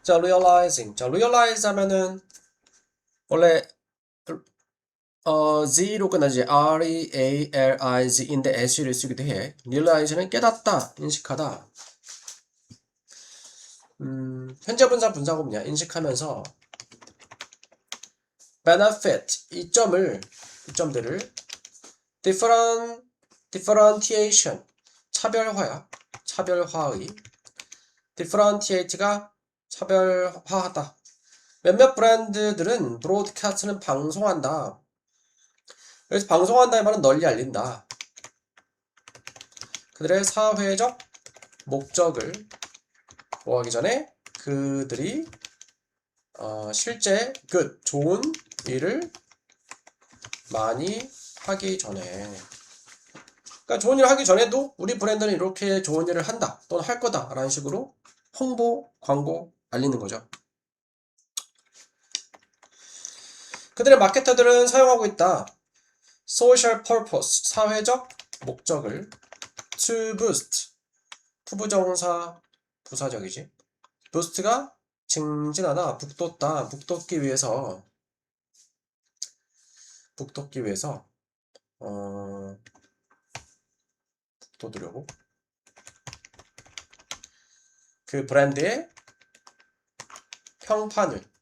자, realizing. 자, realize 하면은 원래 Z로 끝나지. R-E-A-L-I-Z인데 S를 쓰기도 해. realize는 깨닫다, 인식하다. 현재 분사 분사고 뭐냐? 인식하면서 benefit 이점들을 differentiation 차별화의 differentiate가 차별화하다. 몇몇 브랜드들은 브로드캐스트는 방송한다. 그래서 방송한다는 말은 널리 알린다. 그들의 사회적 목적을 뭐하기 전에 그들이 실제 좋은 일을 많이 하기 전에, 그러니까 좋은 일을 하기 전에도 우리 브랜드는 이렇게 좋은 일을 한다 또는 할 거다 라는 식으로 홍보, 광고 알리는 거죠. 그들의 마케터들은 사용하고 있다. social purpose 사회적 목적을 to boost 부부정사 부사적이지. boost가 증진하다, 북돋다, 북돋기 위해서 북돋으려고 그 브랜드의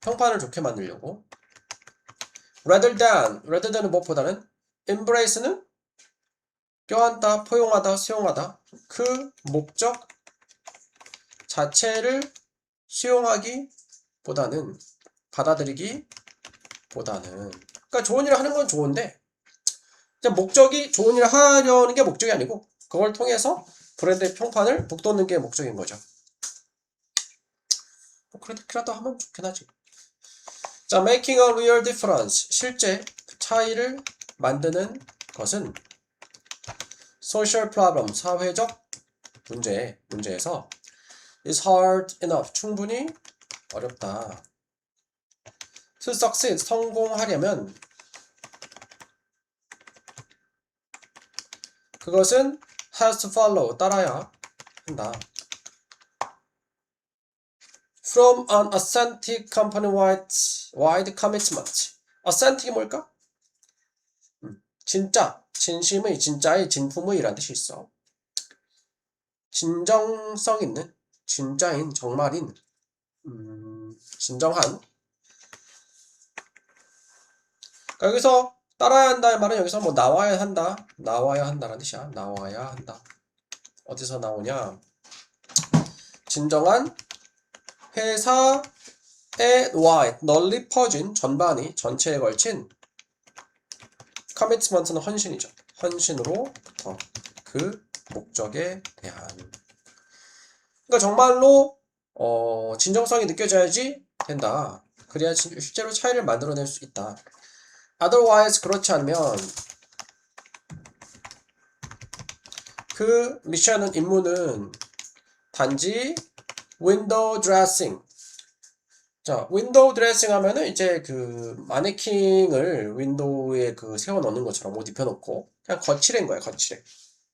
평판을 좋게 만들려고. rather than은 무엇보다는 embrace는 껴안다, 포용하다, 수용하다. 그 목적 자체를 수용하기보다는 받아들이기보다는, 그러니까 좋은 일을 하는 건 좋은데 목적이 좋은 일을 하려는 게 목적이 아니고 그걸 통해서 브랜드의 평판을 북돋는 게 목적인 거죠. 그렇게라도 하면 좋긴 하지. 자, making a real difference 실제 차이를 만드는 것은 social problem 사회적 문제에서 is hard enough 충분히 어렵다. to succeed 성공하려면 그것은 has to follow 따라야 한다. From an authentic company-wide commitment. authentic이 뭘까? 진짜, 진심의, 진짜의, 진품의 라는 뜻이 있어. 진정성 있는, 진짜인, 정말인, 진정한. 그러니까 여기서 따라야 한다의 말은 여기서 뭐 나와야 한다라는 뜻이야. 나와야 한다. 어디서 나오냐? 진정한 회사에 널리 퍼진 전체에 걸친 커미트먼트는 헌신이죠. 헌신으로부터 그 목적에 대한. 그러니까 정말로 진정성이 느껴져야지 된다. 그래야 실제로 차이를 만들어낼 수 있다. otherwise 그렇지 않으면 그 미션은 임무는 단지 윈도우 드레싱. 자, 윈도우 드레싱 하면은 이제 그 마네킹을 윈도우에 세워 넣는 것처럼 옷 입혀놓고 그냥 거칠인 거야, 거칠해.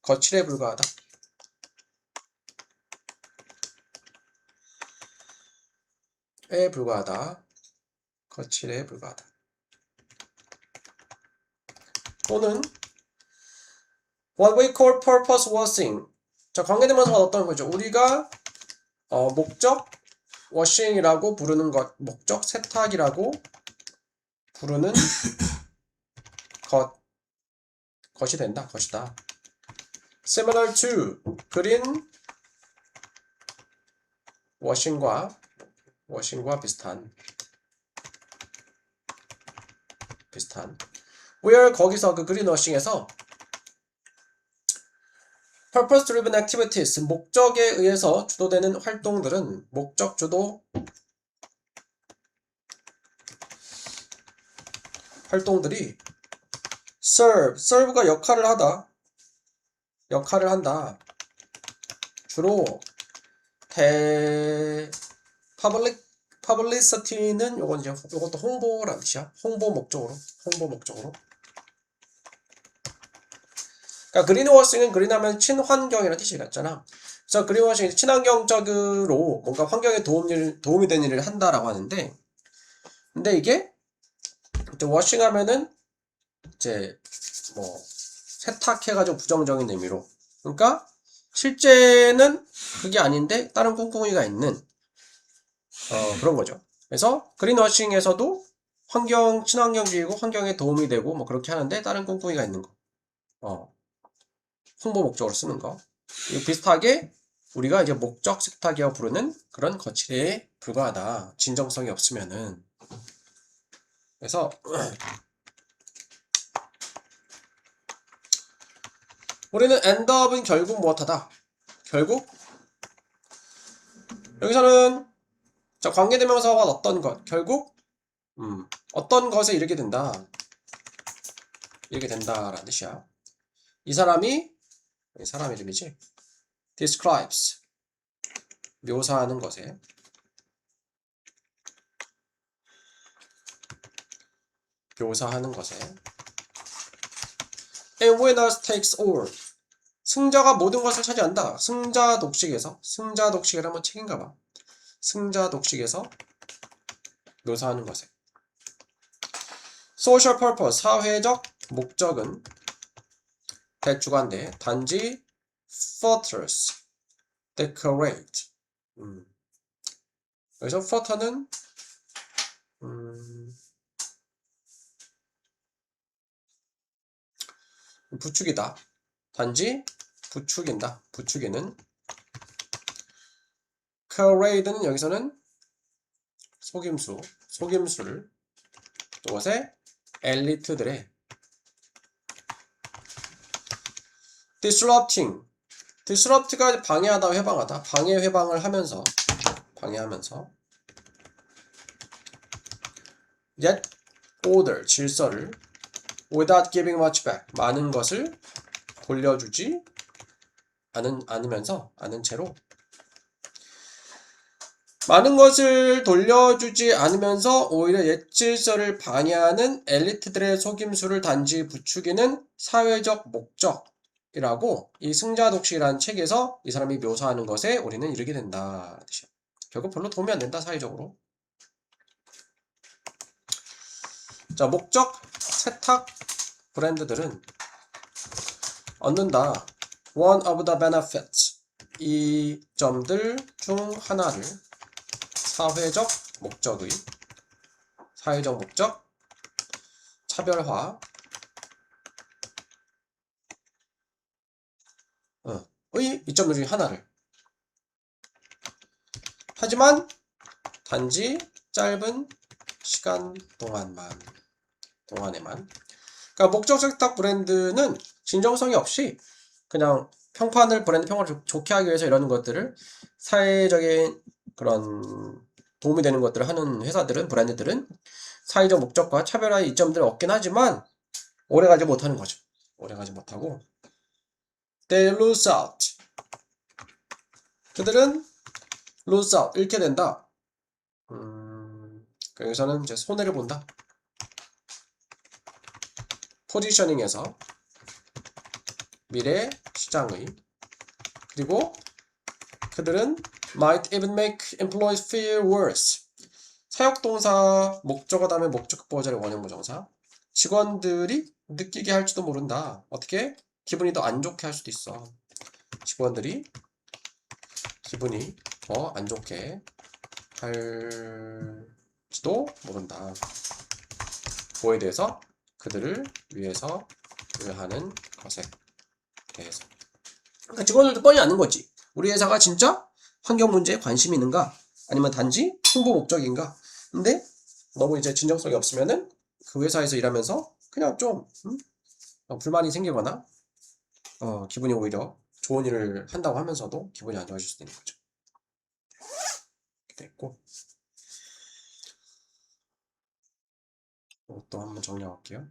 거칠에 불과하다. 에 불과하다. 거칠에 불과하다. 또는 what we call purpose washing. 자, 관계대명사가 어떤 거죠? 우리가 목적 washing이라고 부르는 것, 목적 세탁이라고 부르는 것이 된다. 것이다. similar to green washing과 비슷한. where 거기서 그 green washing에서 purpose driven activities 목적에 의해서 주도되는 활동들은 목적 주도 활동들이 serve가 역할을 한다. 주로 publicity는 요것도 홍보라는 뜻이야. 홍보 목적으로. 그러니까 그린워싱은 그린하면 친환경이라는 뜻이 같잖아. 그래서 그린워싱이 친환경적으로 뭔가 환경에 도움이 되는 일을 한다라고 하는데, 근데 이게 이제 워싱하면은 이제 뭐 세탁해가지고 부정적인 의미로, 그러니까 실제는 그게 아닌데 다른 꿍꿍이가 있는 그런 거죠. 그래서 그린워싱에서도 친환경주의고 환경에 도움이 되고 뭐 그렇게 하는데 다른 꿍꿍이가 있는 거. 홍보 목적으로 쓰는 거. 비슷하게 우리가 이제 목적 세탁이라고 부르는 그런 거칠에 불과하다. 진정성이 없으면은. 그래서 우리는 end up은 결국 무엇하다. 결국 여기서는 자, 관계대명사가 어떤 것. 결국 어떤 것에 이르게 된다. 이르게 된다라는 뜻이야. 이 사람이 사람 이름이지. describes 묘사하는 것에 and winners takes all 승자가 모든 것을 차지한다. 승자 독식에서 한번 책인가봐. 승자 독식에서 묘사하는 것에 social purpose 사회적 목적은 대주관대 단지 furthers decorate 여기서 further는 부추기다. 단지 부추긴다. 부추기는 carade는 여기서는 속임수를 이것에 엘리트들의 disrupt가 방해하다, 회방하다. 회방을 하면서 방해하면서 yet order 질서를 without giving much back 많은 것을 돌려주지 않은 채로 많은 것을 돌려주지 않으면서 오히려 옛 질서를 방해하는 엘리트들의 속임수를 단지 부추기는 사회적 목적이라고 이 승자독식이라는 책에서 이 사람이 묘사하는 것에 우리는 이르게 된다. 결국 별로 도움이 안 된다, 사회적으로. 자, 목적 세탁 브랜드들은 얻는다. One of the benefits. 이 점들 중 하나를 사회적 목적, 차별화, 이 점들 중에 하나를. 하지만 단지 짧은 시간 동안에만. 그러니까 목적 세탁 브랜드는 진정성이 없이 그냥 브랜드 평판을 좋게 하기 위해서 이러는 것들을 사회적인 그런 도움이 되는 것들을 하는 브랜드들은 사회적 목적과 차별화의 이점들을 얻긴 하지만 오래가지 못하는 거죠. 오래가지 못하고 they lose out. 그들은 lose out, 잃게 된다. 여기서는 이제 손해를 본다. 포지셔닝에서 미래 시장의 그리고 그들은 might even make employees feel worse. 사역동사 목적어 다음에 목적 극보자의 원형부정사 직원들이 느끼게 할지도 모른다. 어떻게? 기분이 더 안 좋게 할 수도 있어. 직원들이 기분이 더 안 좋게 할지도 모른다. 뭐에 대해서? 그들을 위해서 하는 것에 대해서. 그러니까 직원들도 뻔히 아는 거지. 우리 회사가 진짜 환경 문제에 관심이 있는가? 아니면 단지 홍보 목적인가? 근데 너무 이제 진정성이 없으면은 그 회사에서 일하면서 그냥 좀 불만이 생기거나 기분이 오히려 좋은 일을 한다고 하면서도 기분이 안 좋아질 수도 있는 거죠. 이렇게 됐고 또 한번 정리해 볼게요.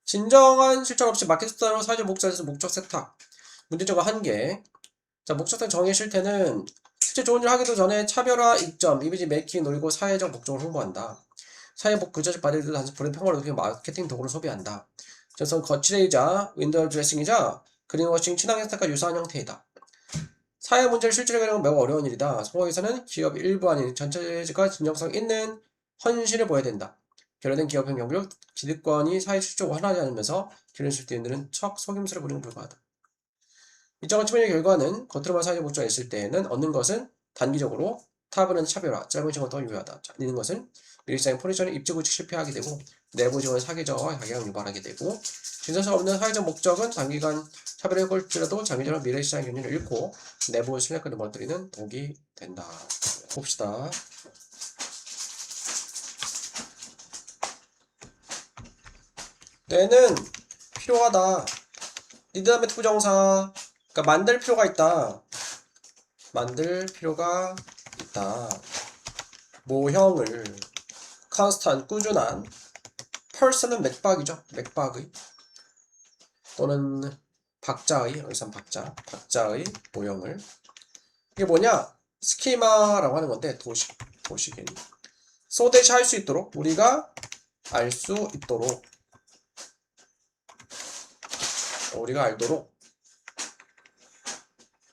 진정한 실적 없이 마케팅 수단으로 사회적 목적에서 목적 세탁. 문제점과 한계. 자, 목적 세탁 정의 실태는 실제 좋은 일 하기도 전에 차별화, 이점, 이미지 메이킹, 놀고 사회적 목적을 홍보한다. 사회복 구조적 바디를 단순 브랜드 평가로 높이는 마케팅 도구를 소비한다. 전선 거칠이자 윈도우 드레싱이자 그린워싱 친환경 혜택과 유사한 형태이다. 사회 문제를 실제로 해결하는 건 매우 어려운 일이다. 성공에서는 기업 일부 아닌 전체가 진정성 있는 헌신을 보여야 된다. 결여된 기업형 경비력 기득권이 사회 실적으로 하나지 않으면서 기존 대인들은 척 속임수를 부리는 불과하다. 일정한 측면의 결과는 겉으로만 사회적 목적가 있을 때에는 얻는 것은 단기적으로 타부는 차별화, 짧은 시간 동안 유효하다. 잃는 것은 일상의 포지션을 입지구직 실패하게 되고 내부 지원 사기저와 가격을 유발하게 되고 진정성 없는 사회적 목적은 단기간 차별을 걸지라도 장기적으로 미래 시장 경쟁을 잃고 내부 신뢰까지 무너뜨리는 독이 된다. 봅시다. 뇌는 필요하다. 니드다음에 부정사. 그러니까 만들 필요가 있다. 만들 필요가 있다. 모형을 constant 꾸준한 person은 맥박이죠. 맥박의 또는 박자의 여기서 박자의 모형을 이게 뭐냐? 스키마라고 하는 건데 도식이 so that 할 수 있도록 우리가 알 수 있도록 우리가 알도록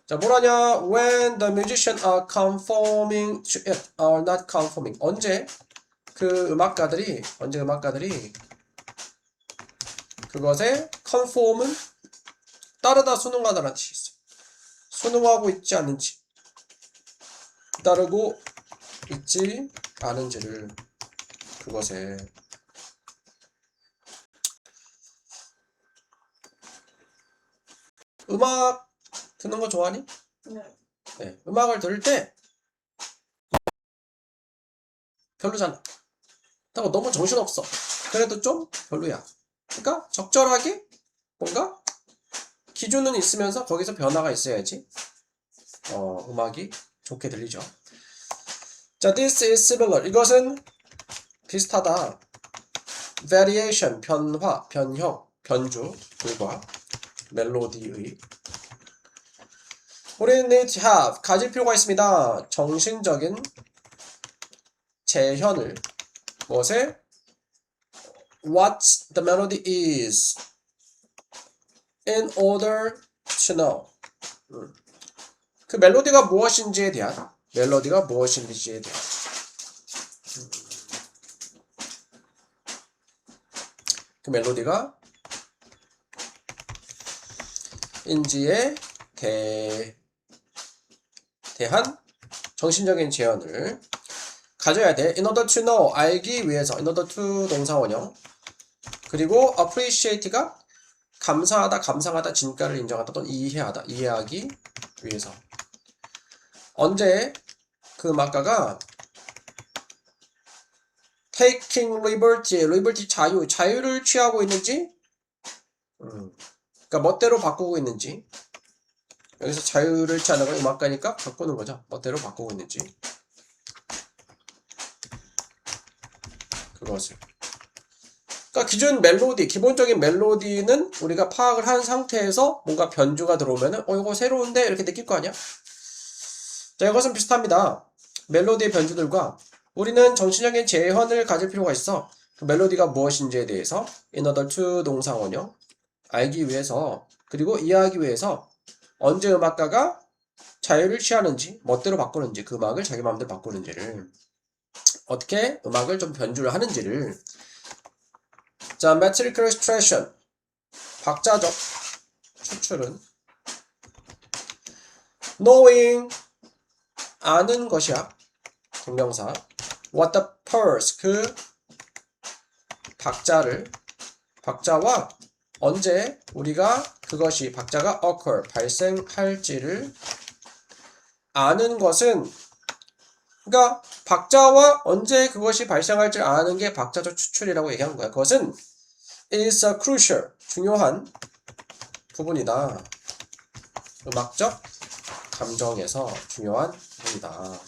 자 뭐라냐? When the musicians are conforming to it are not conforming 언제 음악가들이 그것에 conform은 따르다 순응하다라는 뜻이 있어. 순응하고 있지 않은지 따르고 있지 않은지를 그것에 음악 듣는 거 좋아하니? 네. 음악을 들을 때 별로잖아. 너무 정신없어. 그래도 좀 별로야. 그러니까 적절하게 뭔가 기준은 있으면서 거기서 변화가 있어야지 음악이 좋게 들리죠. 자, this is similar. 이것은 비슷하다. variation, 변화, 변형, 변주, 불과 멜로디의 우리는 need to have, 가질 필요가 있습니다. 정신적인 재현을 무엇에? What the melody is in order to know. 그 멜로디가 무엇인지에 대한 그 멜로디가 인지에 대한 정신적인 재현을 가져야 돼. In order to know, 알기 위해서. In order to 동사원형. 그리고 appreciate가 감사하다, 감상하다, 진가를 인정하다 또는 이해하다, 이해하기 위해서. 언제 그 음악가가 taking liberty 자유를 취하고 있는지, 그러니까 멋대로 바꾸고 있는지. 여기서 자유를 취하는 건 음악가니까 바꾸는 거죠. 멋대로 바꾸고 있는지. 그것을. 그러니까 기존 멜로디, 기본적인 멜로디는 우리가 파악을 한 상태에서 뭔가 변주가 들어오면은 이거 새로운데 이렇게 느낄 거 아니야? 자, 이것은 비슷합니다. 멜로디의 변주들과 우리는 정신적인 재현을 가질 필요가 있어. 그 멜로디가 무엇인지에 대해서 in order to 동사원형 알기 위해서 그리고 이해하기 위해서 언제 음악가가 자유를 취하는지 멋대로 바꾸는지 그 음악을 자기 마음대로 바꾸는지를 어떻게 음악을 좀 변주를 하는지를 자, metrical expression 박자적 추출은 knowing 아는 것이야. 동명사 what the purse 그 박자와 언제 우리가 그것이 박자가 occur 발생할지를 아는 것은 그러니까 박자와 언제 그것이 발생할지 아는 게 박자적 추출이라고 얘기한 거야. 그것은 is a crucial 중요한 부분이다. 음악적 감정에서 중요한 부분이다.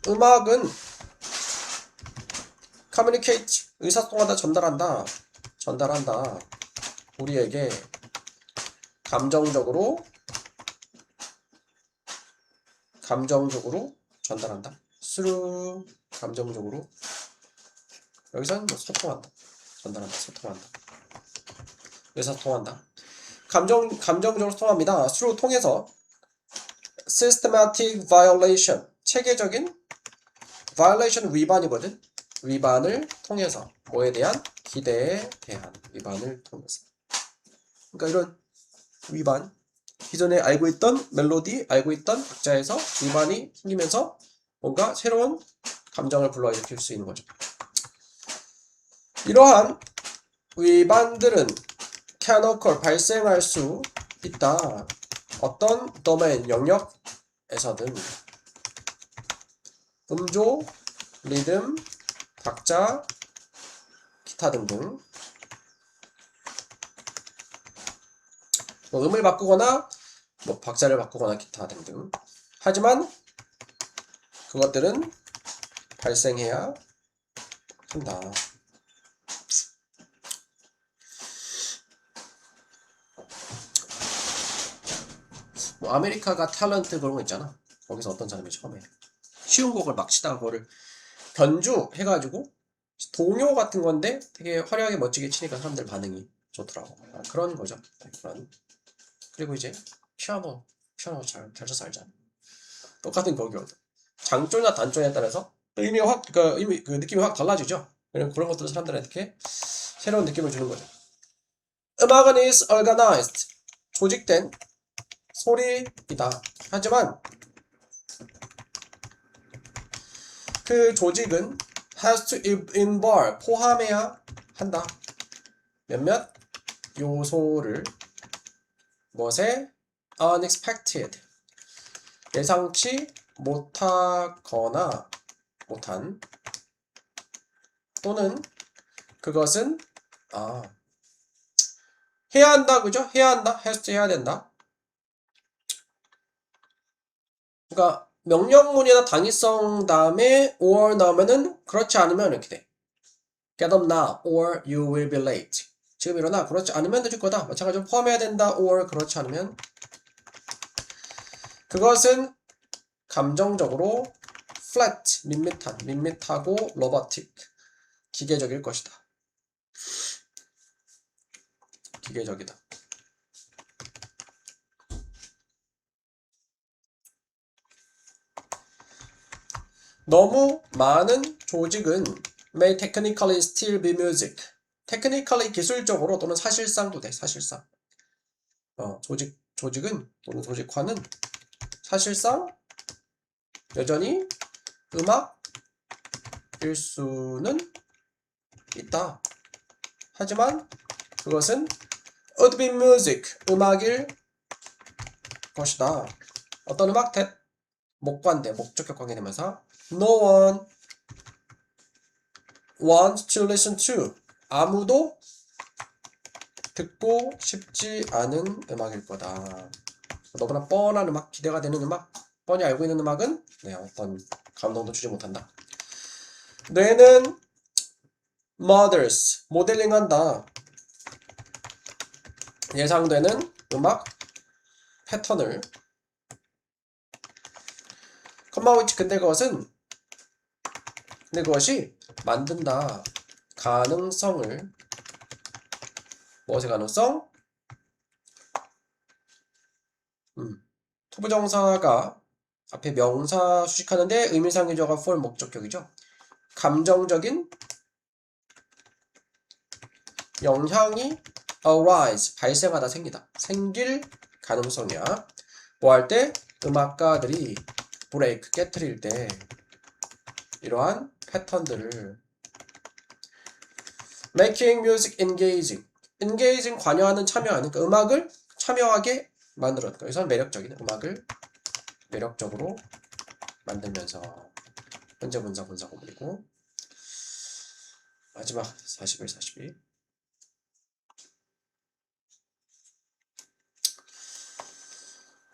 음악은 communicate 의사소통하다 전달한다. 우리에게 감정적으로 전달한다. through 감정적으로 여기서는 뭐 소통한다. 전달한다. 소통한다. 의사소통한다. 감정적으로 소통합니다. through 통해서 systematic violation 체계적인 violation 위반이거든. 위반을 통해서 뭐에 대한 기대에 대한 위반을 통해서. 그러니까 이런 위반 기존에 알고 있던 멜로디 알고 있던 박자에서 위반이 생기면서 뭔가 새로운 감정을 불러일으킬 수 있는 거죠. 이러한 위반들은 can occur 발생할 수 있다. 어떤 domain 영역에서든 음조, 리듬, 박자, 기타 등등 뭐 음을 바꾸거나 뭐 박자를 바꾸거나 기타 등등. 하지만 그것들은 발생해야 한다. 뭐 아메리카가 탤런트 그런 거 있잖아. 거기서 어떤 사람이 처음에 쉬운 곡을 막 치다가 그거를 변주해가지고 동요 같은 건데 되게 화려하게 멋지게 치니까 사람들 반응이 좋더라고. 그런 거죠. 그런. 그리고 이제 피아노 잘 쳐서 알잖아. 똑같은 곡이거든. 장조나 단조에 따라서 그 느낌이 확 달라지죠. 그런 것들은 사람들한테 새로운 느낌을 주는 거죠. 음악은 is organized. 조직된 소리이다. 하지만 그 조직은 has to involve 포함해야 한다. 몇몇 요소를 무엇에 unexpected 예상치 못하거나 못한 또는 그것은 해야 한다. 그죠? 해야 한다. has to 해야 된다. 그러니까 명령문이나 당위성 다음에 or 나오면은 그렇지 않으면 이렇게 돼. Get up now or you will be late. 지금 일어나. 그렇지 않으면 늦을 거다. 마찬가지로 포함해야 된다. or 그렇지 않으면 그것은 감정적으로 flat, 밋밋하고 robotic, 기계적일 것이다. 기계적이다. 너무 많은 조직은 may technically still be music. technically 기술적으로 또는 사실상도 돼. 사실상. 조직은 또는 조직화는 사실상 여전히 음악일 수는 있다. 하지만 그것은 would be music, 음악일 것이다. 어떤 음악? 목관대, 목적격 관계되면서 no one wants to listen to. 아무도 듣고 싶지 않은 음악일 거다. 너무나 뻔한 음악, 기대가 되는 음악, 뻔히 알고 있는 음악은 어떤 감동도 주지 못한다. 뇌는 models, 모델링한다. 예상되는 음악 패턴을 근데 그것이 만든다. 가능성을 무엇의 가능성? 투부정사가 앞에 명사 수식하는데 의미상의조가 for 목적격이죠. 감정적인 영향이 arise, 발생하다, 생길 가능성이야. 뭐 할 때? 음악가들이 break, 깨트릴 때 이러한 패턴들을 making music engaging 관여하는, 참여하는, 그러니까 음악을 참여하게 만들었다. 여기서 매력적인 음악을 매력적으로 만들면서 현재 분사 구문이고 마지막 41, 42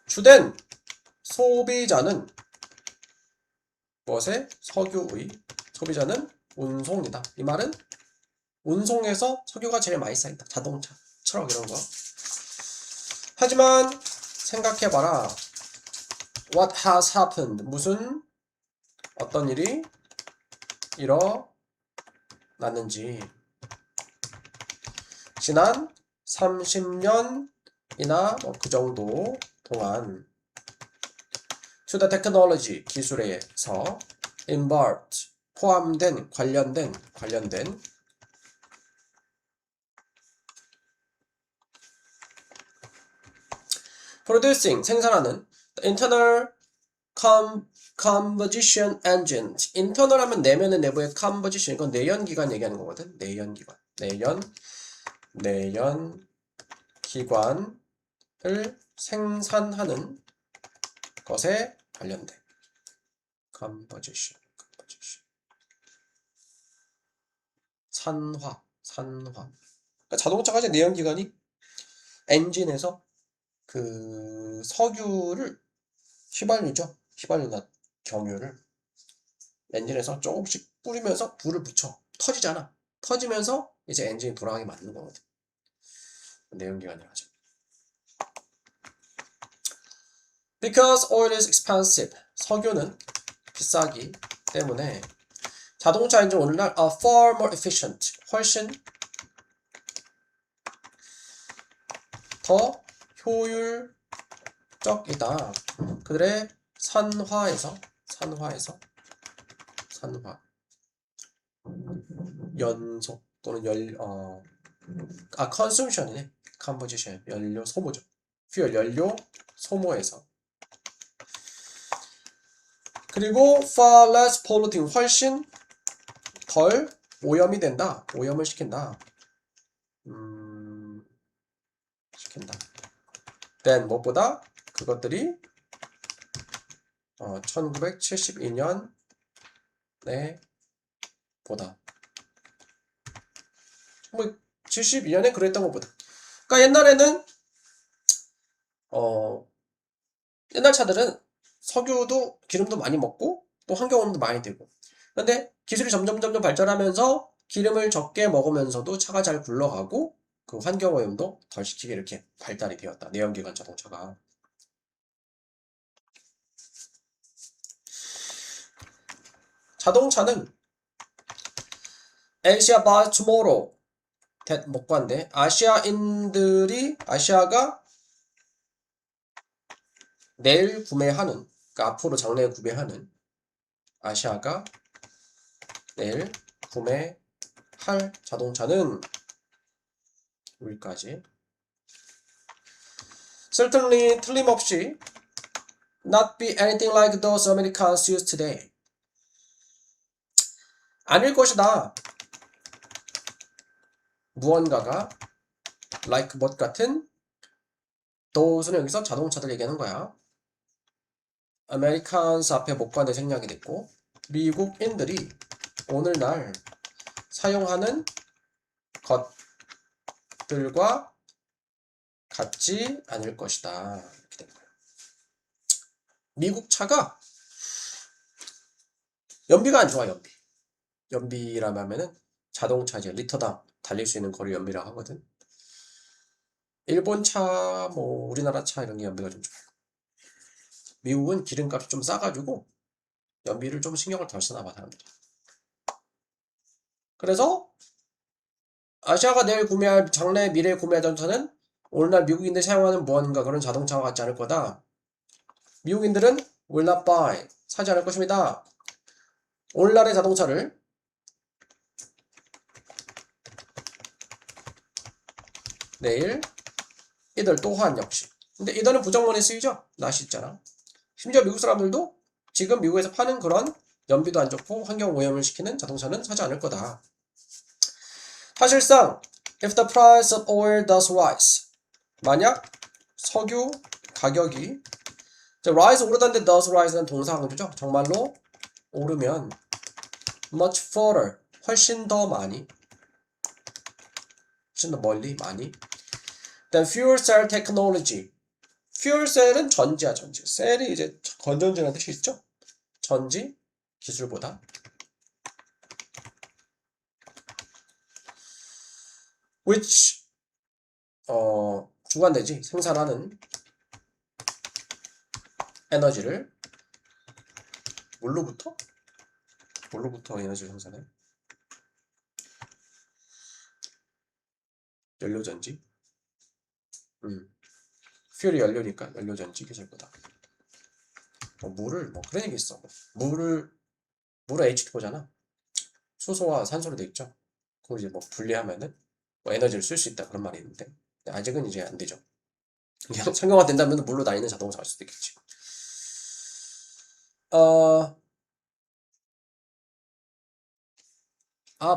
주된 소비자는 무엇의? 석유의 소비자는 운송이다. 이 말은 운송에서 석유가 제일 많이 쌓인다. 자동차, 트럭 이런 거. 하지만 생각해봐라. What has happened? 무슨 어떤 일이 일어났는지 지난 30년이나 뭐 그 정도 동안 to the technology 기술에서 involved 포함된 관련된 producing 생산하는 internal combustion engine. internal 하면 내면의 내부의 combustion 이건 내연기관 얘기하는 거거든. 내연기관 기관을 생산하는 것에 관련된 combustion 산화 그러니까 자동차가 이제 내연기관이 엔진에서 그 석유를 휘발유나 경유를 엔진에서 조금씩 뿌리면서 불을 붙여 터지잖아. 터지면서 이제 엔진이 돌아가게 만드는 거거든. 내연기관이라 하죠. Because oil is expensive. 석유는 비싸기 때문에 자동차 엔진 오늘날 are far more efficient. 훨씬 더 효율적이다. 그들의 산화 연소 또는 consumption이네. composition 연료 소모죠. fuel 연료 소모에서 그리고 far less polluting 훨씬 덜 오염이 된다. 오염을 시킨다. then 무엇보다 그것들이 1972년에 보다 뭐 72년에 그랬던 것보다 그러니까 옛날에는 옛날 차들은 석유도 기름도 많이 먹고 또 환경오염도 많이 되고 근데 기술이 점점 발전하면서 기름을 적게 먹으면서도 차가 잘 굴러가고 그 환경오염도 덜 시키게 이렇게 발달이 되었다. 내연기관 자동차가. 자동차는 Asia by tomorrow 목관데 아시아가 내일 구매하는 그러니까 앞으로 장래에 구매하는 아시아가 내일 구매할 자동차는 여기까지 certainly 틀림없이 not be anything like those Americans use today 아닐 것이다. 무언가가 like 뭐 같은 those는 여기서 자동차들 얘기하는 거야. Americans 앞에 목관에 생략이 됐고 미국인들이 오늘날 사용하는 것들과 같지 않을 것이다. 이렇게 된 거예요. 미국 차가 연비가 안 좋아. 연비라면 하면은 자동차 이제 리터당 달릴 수 있는 거리 연비라고 하거든. 일본 차, 뭐 우리나라 차 이런 게 연비가 좀 좋아요. 미국은 기름값이 좀 싸가지고 연비를 좀 신경을 덜 쓰나 봐 사람들이. 그래서 아시아가 내일 구매할 장래 미래에 구매할 자동차는 오늘날 미국인들이 사용하는 무언가 그런 자동차와 같지 않을 거다. 미국인들은 will not buy 사지 않을 것입니다. 오늘날의 자동차를 내일 이들 또한 역시 근데 이들은 부정문에 쓰이죠. not이 있잖아. 심지어 미국 사람들도 지금 미국에서 파는 그런 연비도 안 좋고 환경 오염을 시키는 자동차는 사지 않을 거다. 사실상 if the price of oil does rise 만약 석유 가격이 rise 오르다는데 does rise는 동사 강조죠. 정말로 오르면 much further 훨씬 더 멀리 많이 than fuel cell technology fuel cell은 전지야. 셀이 이제 건전지라는 뜻이 있죠. 전지 기술보다 which 주관되지 생산하는 에너지를 뭘로부터? 뭘로부터 에너지를 생산해? 연료전지? 퓨얼이 연료니까 연료전지 계절보다. 물을 뭐 그런 얘기 있어. 물은 H2O잖아. 수소와 산소로 돼 있죠. 그걸 이제 뭐 분리하면은 뭐 에너지를 쓸 수 있다 그런 말이 있는데 아직은 이제 안 되죠. 상용화 된다면 물로 다니는 자동차가 갈 수도 있겠지.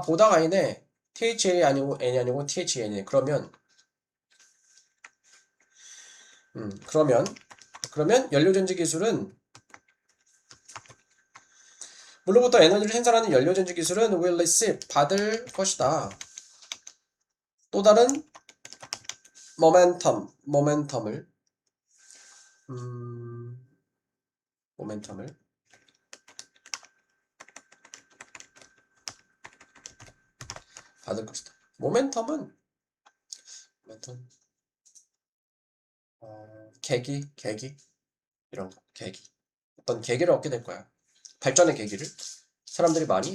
보다가 아니네. THA 아니고 N이 아니고 THN이네. 그러면 연료전지 기술은 물로부터 에너지를 생산하는 연료전지 기술은 will receive 받을 것이다. 또 다른 모멘텀을 받을 것이다. 모멘텀 계기 이런 거 계기 어떤 계기를 얻게 될 거야. 발전의 계기를 사람들이 많이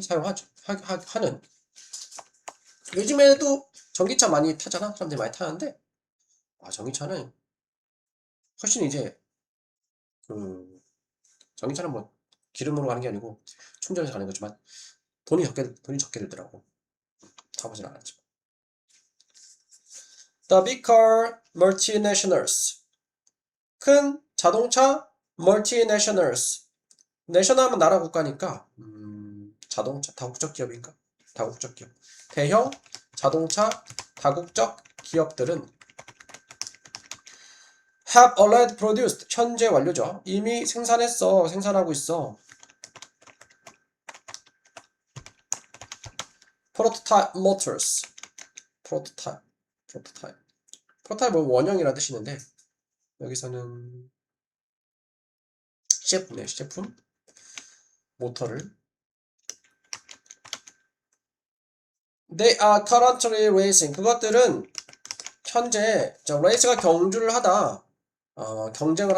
하는. 요즘에도 전기차 많이 타잖아. 사람들이 많이 타는데 전기차는 훨씬 이제 전기차는 뭐 기름으로 가는 게 아니고 충전해서 가는 거지만 돈이 적게 들더라고. 타보진 않았지만. The big car multinationals. 큰 자동차 multinationals. 내셔널 하면 나라 국가니까 자동차 다국적 기업인가? 다국적 기업. 대형 자동차 다국적 기업들은 have already produced 현재 완료죠. 이미 생산하고 있어. prototype motors. 프로토타입은 원형이라는 뜻이는데 여기서는 시제품 모터를 They are currently racing. 그것들은 현재 레이스가 경주를 하다. 경쟁을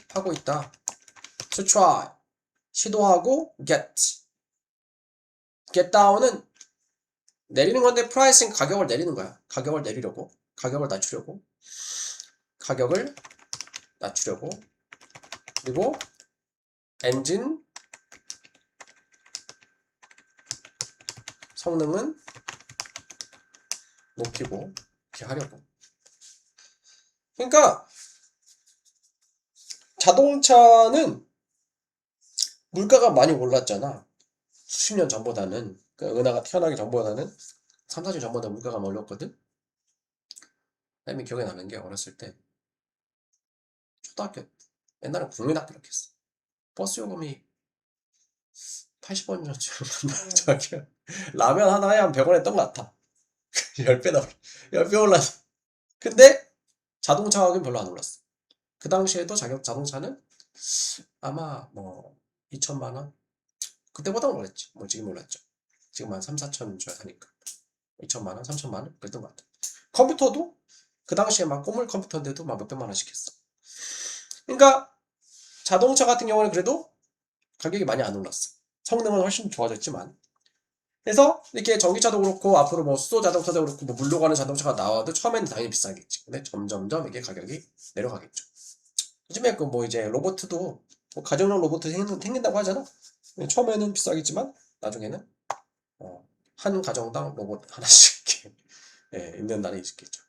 하고 있다. To try. 시도하고 get down은 내리는 건데 pricing 가격을 내리는 거야. 가격을 낮추려고. 그리고 엔진 성능은 높이고 이렇게 하려고. 그러니까 자동차는 물가가 많이 올랐잖아. 수십 년 전보다는. 은하가 태어나기 전보다는 3, 4년 전보다 물가가 많이 올랐거든. 그다음에 기억에 나는 게 어렸을 때 초등학교 옛날에 국민학교를 했어. 버스 요금이 80원이었죠. 라면 하나에 한 100원 했던 것 같아. 10배 올랐어. 근데 자동차 가격은 별로 안 올랐어. 그 당시에도 자동차는 아마 뭐 2천만 원? 그때보다 올랐지. 뭐 지금 올랐죠. 지금 한 3, 4천 줘야 하니까. 2천만 원, 3천만 원? 그랬던 것 같아. 컴퓨터도 그 당시에 막 꼬물 컴퓨터인데도 막 몇백만 원씩 했어. 그러니까 자동차 같은 경우는 그래도 가격이 많이 안 올랐어. 성능은 훨씬 좋아졌지만. 그래서 이렇게 전기차도 그렇고 앞으로 뭐 수소 자동차도 그렇고 뭐 물로 가는 자동차가 나와도 처음에는 당연히 비싸겠지. 근데 점점점 이게 가격이 내려가겠죠. 요즘에 그 뭐 이제 로봇도 뭐 가정용 로봇 생긴다고 하잖아. 처음에는 비싸겠지만 나중에는 한 가정당 로봇 하나씩 있는 날이 있겠죠.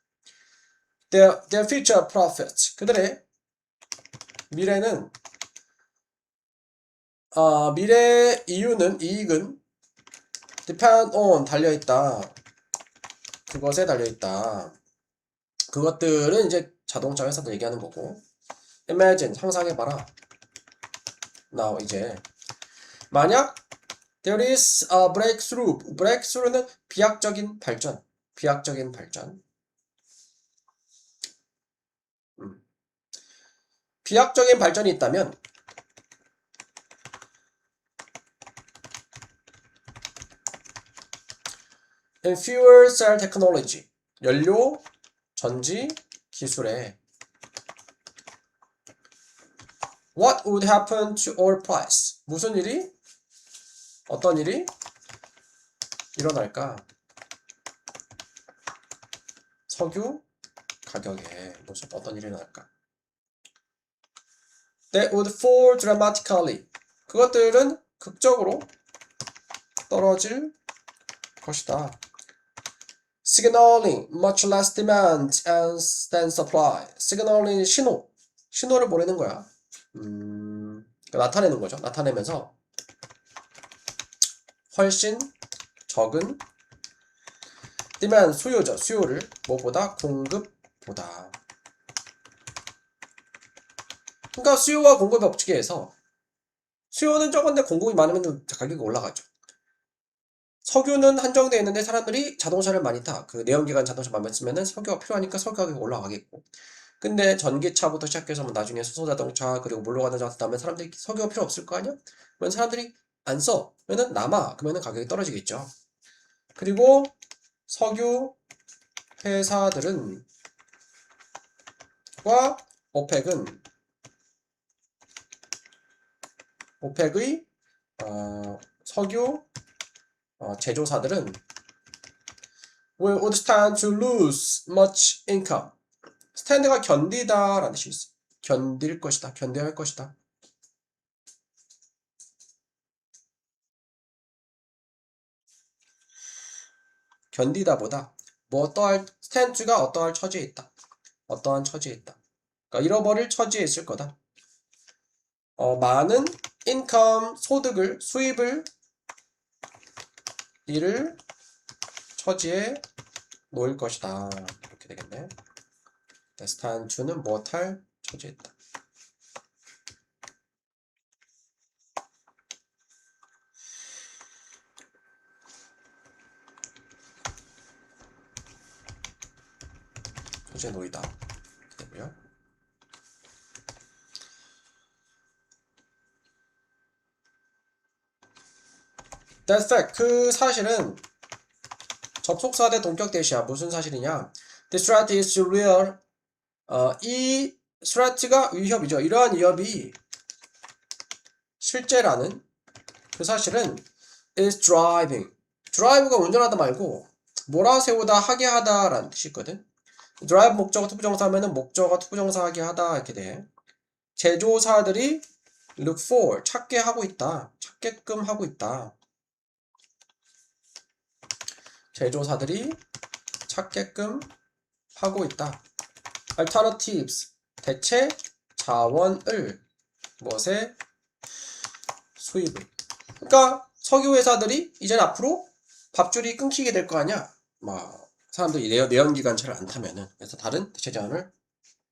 Their future profits. 그들의 미래는 미래 이익은 depend on 달려있다. 그것에 달려있다. 그것들은 이제 자동차 회사들 얘기하는 거고. Imagine 상상해봐라. Now 이제 만약 there is a breakthrough. breakthrough는 비약적인 발전. 비약적인 발전이 있다면 in fuel cell technology 연료 전지 기술에 what would happen to oil price 무슨 일이 어떤 일이 일어날까? 석유 가격에 무슨 어떤 일이 일어날까? That would fall dramatically. 그것들은 극적으로 떨어질 것이다. Signaling much less demand than supply. Signaling 신호를 보내는 거야. 나타내는 거죠. 나타내면서 훨씬 적은 demand 수요죠. 수요를 뭐보다 공급보다. 그러니까 수요와 공급의 법칙에 의해서 수요는 적은데 공급이 많으면 가격이 올라가죠. 석유는 한정되어 있는데 사람들이 자동차를 많이 타. 그 내연기관 자동차 많이 쓰면은 석유가 필요하니까 석유 가격이 올라가겠고. 근데 전기차부터 시작해서 뭐 나중에 수소자동차 그리고 물러가는 자동차 나면 사람들이 석유가 필요 없을 거 아니야? 그러면 사람들이 안 써. 그러면은 남아. 그러면은 가격이 떨어지겠죠. 그리고 석유 회사들은 과 오펙의 석유 제조사들은 would stand to lose much income. stand가 견디다 라는 뜻이 있어. 견딜 것이다. 견뎌야 할 것이다. 견디다보다 뭐 어떠할 stand가 어떠할 처지에 있다. 어떠한 처지에 있다. 그러니까 잃어버릴 처지에 있을 거다. 많은 인컴 수입을 잃을 처지에 놓일 것이다. 이렇게 되겠네. stand to는 못할 처지에 있다. 처지에 놓이다. 이렇게 되고요. That fact, 그 사실은 접속사 대 동격 대시야. 무슨 사실이냐? The threat is real. 이 threat가 위협이죠. 이러한 위협이 실제라는 그 사실은 is driving. drive가 운전하다 말고 몰아세우다, 하게 하다 라는 뜻이 있거든. drive 목적어 투부정사 하면은 목적어 투부정사 하게 하다 이렇게 돼. 제조사들이 look for, 찾게 하고 있다. 찾게끔 하고 있다. 제조사들이 찾게끔 하고 있다. alternatives, 대체 자원을 무엇에 수입을. 그러니까 석유 회사들이 이제 앞으로 밥줄이 끊기게 될 거 아니야. 사람들이 내연기관차를 안 타면은. 그래서 다른 대체 자원을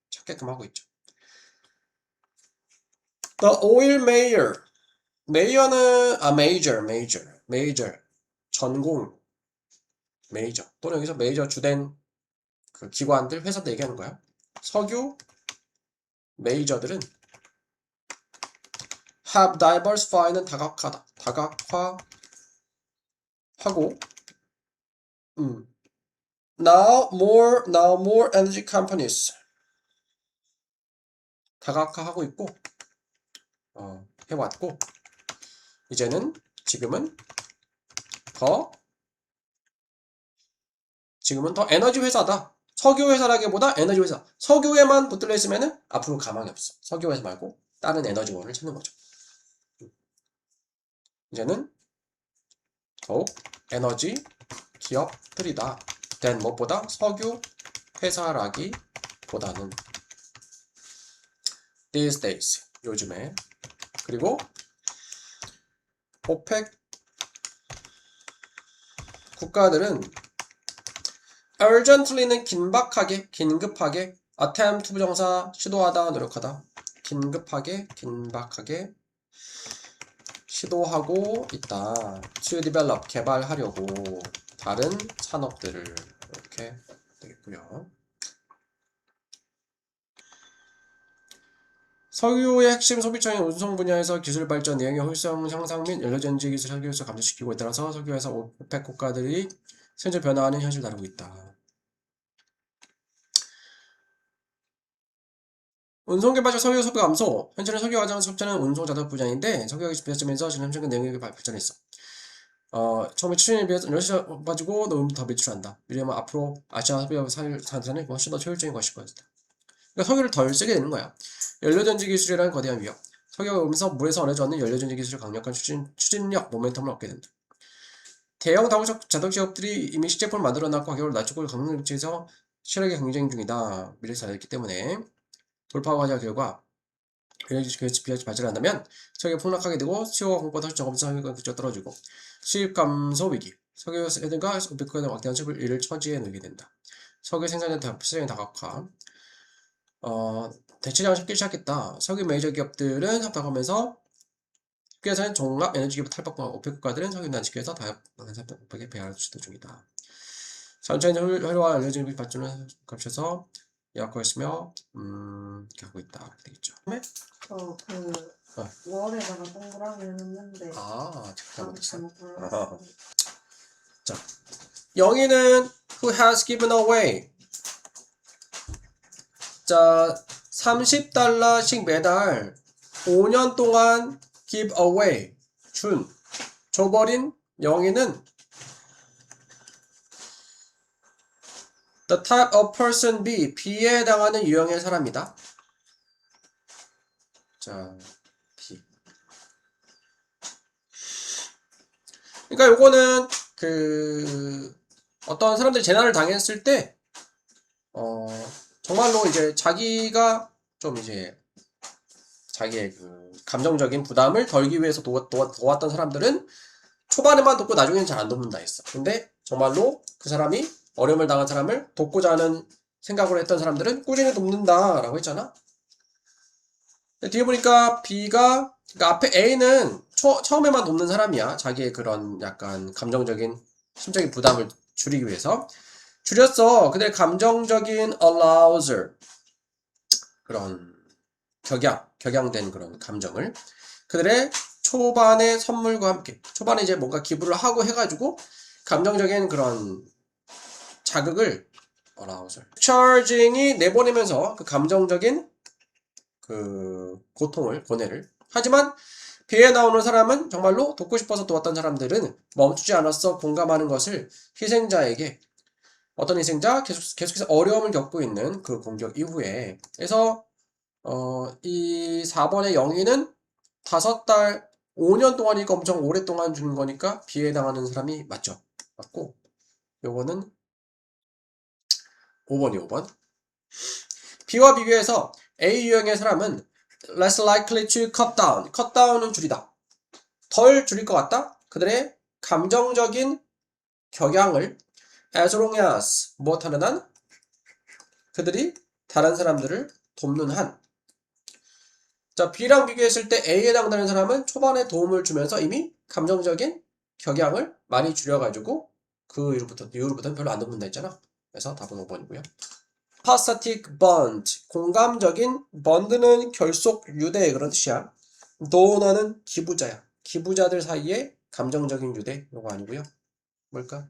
찾게끔 하고 있죠. The oil mayor. mayor는 major 전공 메이저 또는 여기서 메이저 주된 그 기관들 회사들 얘기하는 거야. 석유 메이저들은 have diversified는 다각화하고 now more energy companies 다각화하고 있고 해왔고 지금은 더 에너지 회사다. 석유 회사라기보다 에너지 회사. 석유에만 붙들려 있으면은 앞으로 가망이 없어. 석유 회사 말고 다른 에너지원을 찾는 거죠. 이제는 더욱 에너지 기업들이다. 된 무엇보다 석유 회사라기보다는 these days 요즘에. 그리고 오펙 국가들은 urgently는 긴급하게 attempt 투부정사 시도하다 노력하다 긴박하게 시도하고 있다. to develop 개발하려고 다른 산업들을 이렇게 되겠고요. 석유의 핵심 소비처인 운송 분야에서 기술 발전, 내용의 효율성 향상 및 연료전지 기술 설계에서 감소시키고 따라서 석유회사 오펙 국가들이 현재 변화하는 현실을 다루고 있다. 운송개발자 석유 소비 감소. 현재는 석유 과정 섭자는 운송 자동 분야인데 석유가 비싸지면서 지금 현재 내용이 발전했어. 처음에 출연에 비해서 연료시장 빠지고 너무 더 배출한다. 이러면 앞으로 아시아 소비와 산산이 훨씬 더 효율적인 것일 것이다. 그러니까 석유를 덜 쓰게 되는 거야. 연료전지 기술이라는 거대한 위협. 석유가 오면서 물에서 얼어져 있는 연료전지 기술의 강력한 추진력, 모멘텀을 얻게 된다. 대형 자동차 기업들이 이미 시제품을 만들어놨고 가격을 낮추고 강력지에서 실하게 경쟁 중이다. 미래에 잘했기 때문에 돌파 과정 결과 에너지 비용이 발전한다면 석유가 폭락하게 되고 수요가 공급보다 훨씬 적으면서 석유가 그저 떨어지고 수입 감소 위기. 석유 회사들과 오페크가 막대한 수입을 이를 처지에 놓게 된다. 석유 생산량 시장의 다각화. 대체장을 쉽기 시작했다. 석유 메이저 기업들은 합작하면서 석유회사는 종합 에너지 기업 탈바꿈, 오펙 국가들은 석유 난치기에서 다양한 배합을 시도 중이다. 전체적인 회로와 알려진 발전을 겹쳐서 약화했으며 이렇게 하고 있다. 이렇게 되겠죠. 월에다가 동그라미 해놨는데 잘못했어. 잘못 자, 영희는 who has given away. 자, $30씩 매달 5년 동안 give away 줘버린 영희는 the type of person B, B에 해당하는 유형의 사람이다. 자, B. 그러니까 요거는 어떤 사람들이 재난을 당했을 때 정말로 이제 자기가 좀 이제 자기의 감정적인 부담을 덜기 위해서 도왔던 사람들은 초반에만 돕고 나중에는 잘 안 돕는다 했어. 근데 정말로 그 사람이 어려움을 당한 사람을 돕고자 하는 생각으로 했던 사람들은 꾸준히 돕는다라고 했잖아. 뒤에 보니까 B가, 그러니까 앞에 A는 처음에만 돕는 사람이야. 자기의 그런 약간 감정적인 심적인 부담을 줄이기 위해서. 줄였어. 그들의 감정적인 arousal, 그런 격양된 그런 감정을 그들의 초반의 선물과 함께, 초반에 이제 뭔가 기부를 하고 해가지고 감정적인 그런 자극을 arousal, charging이 내보내면서 그 감정적인 고통을, 고뇌를. 하지만 B에 나오는 사람은 정말로 돕고 싶어서 도왔던 사람들은 멈추지 않았어. 공감하는 것을 희생자에게, 어떤 희생자? 계속해서 어려움을 겪고 있는 그 공격 이후에. 그래서 이 4번의 영희는 5달, 5년 동안이니까 엄청 오랫동안 주는 거니까 B에 해당하는 사람이 맞죠? 맞고, 요거는 5번이 5번. B와 비교해서 A 유형의 사람은 less likely to cut down. cut down은 줄이다. 덜 줄일 것 같다. 그들의 감정적인 격양을 as long as 무엇하는 한 그들이 다른 사람들을 돕는 한. 자, B랑 비교했을 때 A에 해당되는 사람은 초반에 도움을 주면서 이미 감정적인 격양을 많이 줄여가지고 그 이후로부터는 별로 안 돕는다 했잖아. 그래서 답은 5번이고요. Sympathetic bond, 공감적인 bond는 결속, 유대 그런 뜻이야. donor는 기부자야. 기부자들 사이에 감정적인 유대, 이거 아니고요. 뭘까?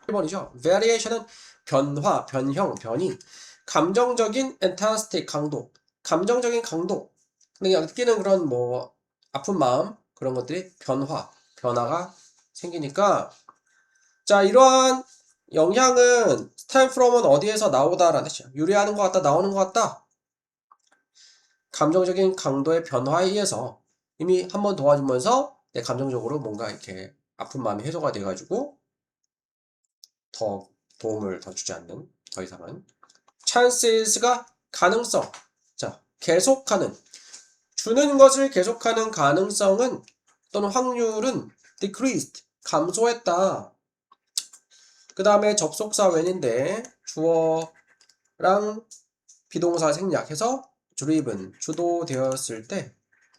1번이죠. variation은 변화, 변형, 변이. 감정적인 enthusiastic, 강도. 감정적인 강도. 그냥 느끼는 그런 뭐 아픈 마음, 그런 것들이 변화가 생기니까. 자, 이러한 영향은 stem from은 어디에서 나오다라는 뜻이야. 유래하는 것 같다, 나오는 것 같다. 감정적인 강도의 변화에 의해서 이미 한번 도와주면서 내 감정적으로 뭔가 이렇게 아픈 마음이 해소가 돼가지고 더 도움을 더 주지 않는, 더 이상은. chances가 가능성. 자, 계속하는, 주는 것을 계속하는 가능성은 또는 확률은 decreased, 감소했다. 그 다음에 접속사 when인데 주어랑 비동사 생략해서 driven, 주도되었을 때,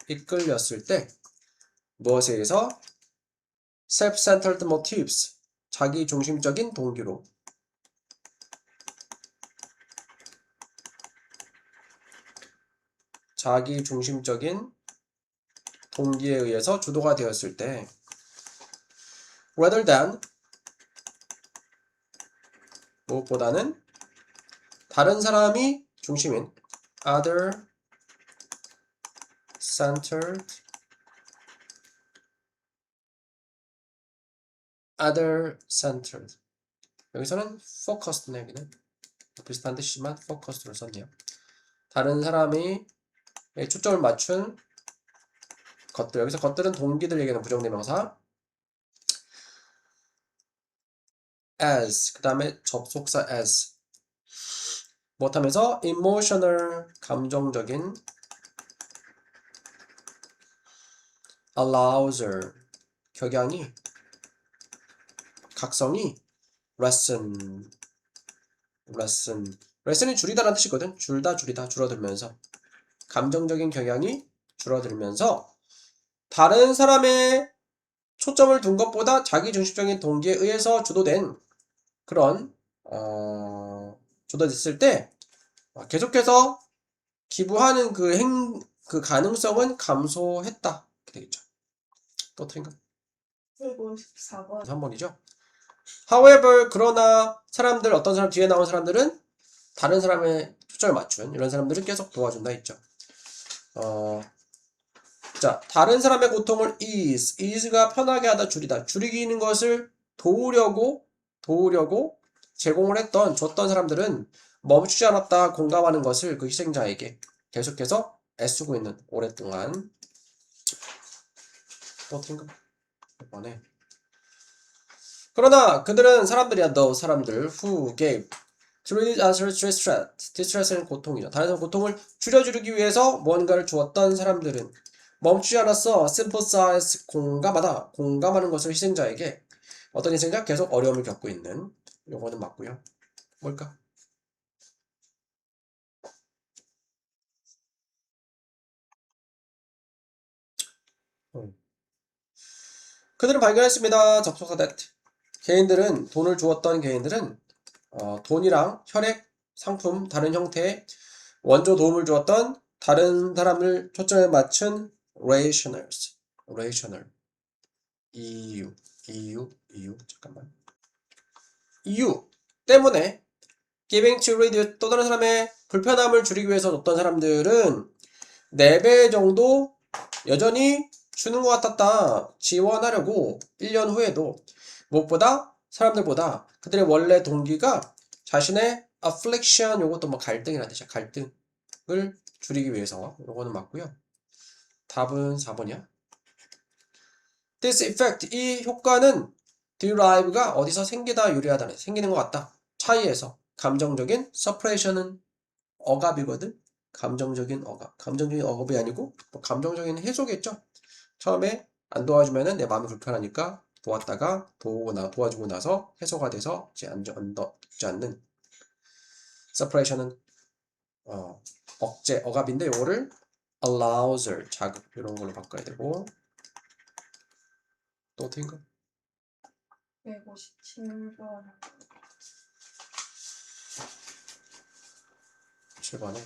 이끌렸을 때 무엇에 의해서? self-centered motives, 자기중심적인 동기로. 자기중심적인 동기에 의해서 주도가 되었을 때 rather than, 무엇보다는 다른 사람이 중심인 other centered 여기서는 focused네. 여기는 비슷한 뜻이지만 focused로 썼네요. 다른 사람이 초점을 맞춘 것들. 여기서 것들은 동기들 얘기하는 부정대명사 as 그 다음에 접속사 as 못하면서 emotional 감정적인 arousal 격양이 각성이 lesson이 줄이다라는 뜻이거든. 줄다 줄어들면서 감정적인 격양이 줄어들면서 다른 사람의 초점을 둔 것보다 자기중심적인 동기에 의해서 주도된 그런 주도됐을 때 계속해서 기부하는 그 가능성은 감소했다. 이렇게 되겠죠. 또 틀린가? 154번. 3번이죠. However, 그러나 어떤 사람 뒤에 나온 사람들은 다른 사람의 초점을 맞춘 이런 사람들은 계속 도와준다 했죠. 자, 다른 사람의 고통을 ease가 편하게 하다 줄이기는 것을 도우려고 제공을 줬던 사람들은 멈추지 않았다 공감하는 것을 그 희생자에게 계속해서 애쓰고 있는 오랫동안 또 틀린 거 이번에 그러나 그들은 사람들이야 사람들 who gave to relieve others distress는 고통이죠. 다른 사람 고통을 줄여주기 위해서 뭔가를 주었던 사람들은 멈추지 않았어. sympathize 공감하는 것을 희생자에게 어떤 희생자 계속 어려움을 겪고 있는 요거는 맞고요. 뭘까? 그들은 발견했습니다. 접속사 that 개인들은 돈을 주었던 개인들은 돈이랑 혈액, 상품, 다른 형태의 원조 도움을 주었던 다른 사람을 초점에 맞춘 rational 이유 잠깐만 이유 때문에 giving to reduce 또 다른 사람의 불편함을 줄이기 위해서 줬던 사람들은 4배 정도 여전히 주는 것 같았다. 지원하려고 1년 후에도 무엇보다 사람들보다 그들의 원래 동기가 자신의 affliction 요것도 뭐 갈등이라는 뜻이야. 갈등을 줄이기 위해서 요거는 맞고요. 답은 4번이야. This effect 이 효과는 derive가 어디서 생기다 유리하다네. 생기는 것 같다. 차이에서 감정적인 suppression은 억압이거든. 감정적인 억압이 아니고 뭐 감정적인 해소겠죠. 처음에 안 도와주면은 내 마음이 불편하니까 도왔다가 도와주고 나서 해소가 돼서 이제 죽지 않는 suppression은 억제 억압인데 요거를 arousal 자극 이런 걸로 바꿔야 되고 또 어떻게 인가? 157번. 7번에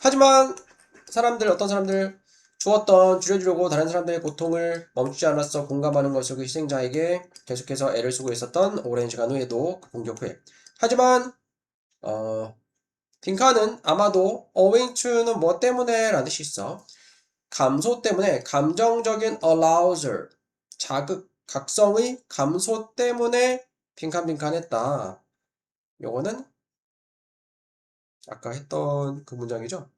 하지만 어떤 사람들 줄여주려고 다른 사람들의 고통을 멈추지 않았어 공감하는 것을 그 희생자에게 계속해서 애를 쓰고 있었던 오랜 시간 후에도 그 공격 후에 하지만 빈칸은 아마도 owing to는 뭐 때문에 라는 뜻이 있어. 감소 때문에 감정적인 arousal 자극 각성의 감소 때문에 빈칸했다. 요거는 아까 했던 그 문장이죠.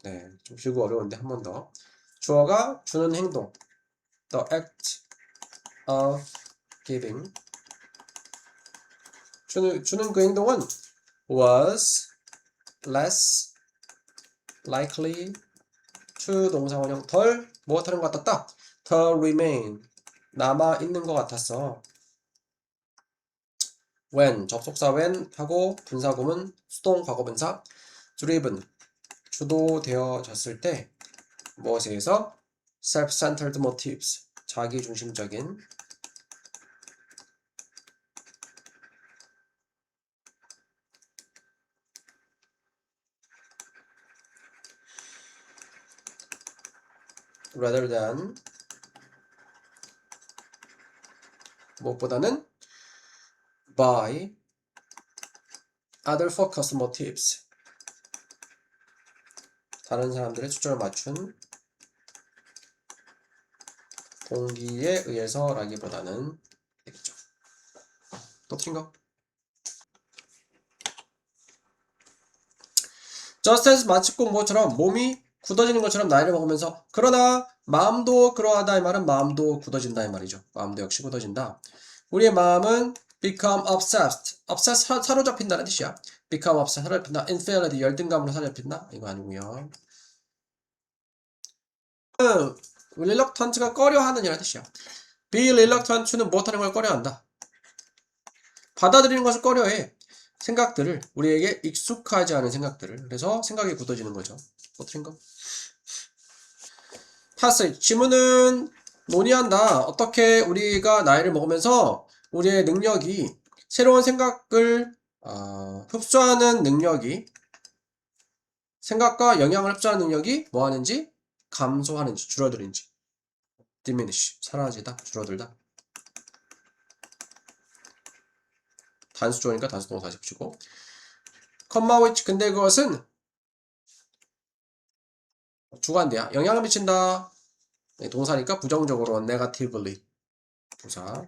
네, 좀 길고 어려운데 한 번 더. 주어가 주는 행동, the act of giving. 주는 그 행동은 was less likely to 동사원형 덜 무엇하는 것 같았다. to remain 남아 있는 것 같았어. when 접속사 when 하고 분사구문 수동 과거분사 driven 주도되어졌을 때 무엇에 의해서 self-centered motives 자기중심적인 rather than 무엇보다는 by other focus motives. 다른 사람들의 초점을 맞춘 동기에 의해서라기보다는 되겠죠. 또 틀린 거? Just as 마치고 뭐처럼 몸이 굳어지는 것처럼 나이를 먹으면서 그러나 마음도 그러하다 이 말은 마음도 굳어진다 이 말이죠. 마음도 역시 굳어진다. 우리의 마음은 become obsessed. obsessed 사로잡힌다는 뜻이야. become obsessed 사로잡힌다. infidelity 열등감으로 사로잡힌다. 이거 아니고요. reluctant가 꺼려하는 이라는 뜻이야. be reluctant는 무엇하는 걸 꺼려한다. 받아들이는 것을 꺼려해. 생각들을 우리에게 익숙하지 않은 생각들을 그래서 생각이 굳어지는 거죠. 뭐 틀린 거? passage 지문은 논의한다. 어떻게 우리가 나이를 먹으면서 우리의 능력이 새로운 생각을 흡수하는 능력이 생각과 영향을 흡수하는 능력이 뭐 하는지 감소하는지 줄어드는지 diminish 사라지다 줄어들다 단수조니까 단수동사 붙이고 comma which 근데 그것은 주관대야 영향을 미친다 동사니까 부정적으로 negatively 부사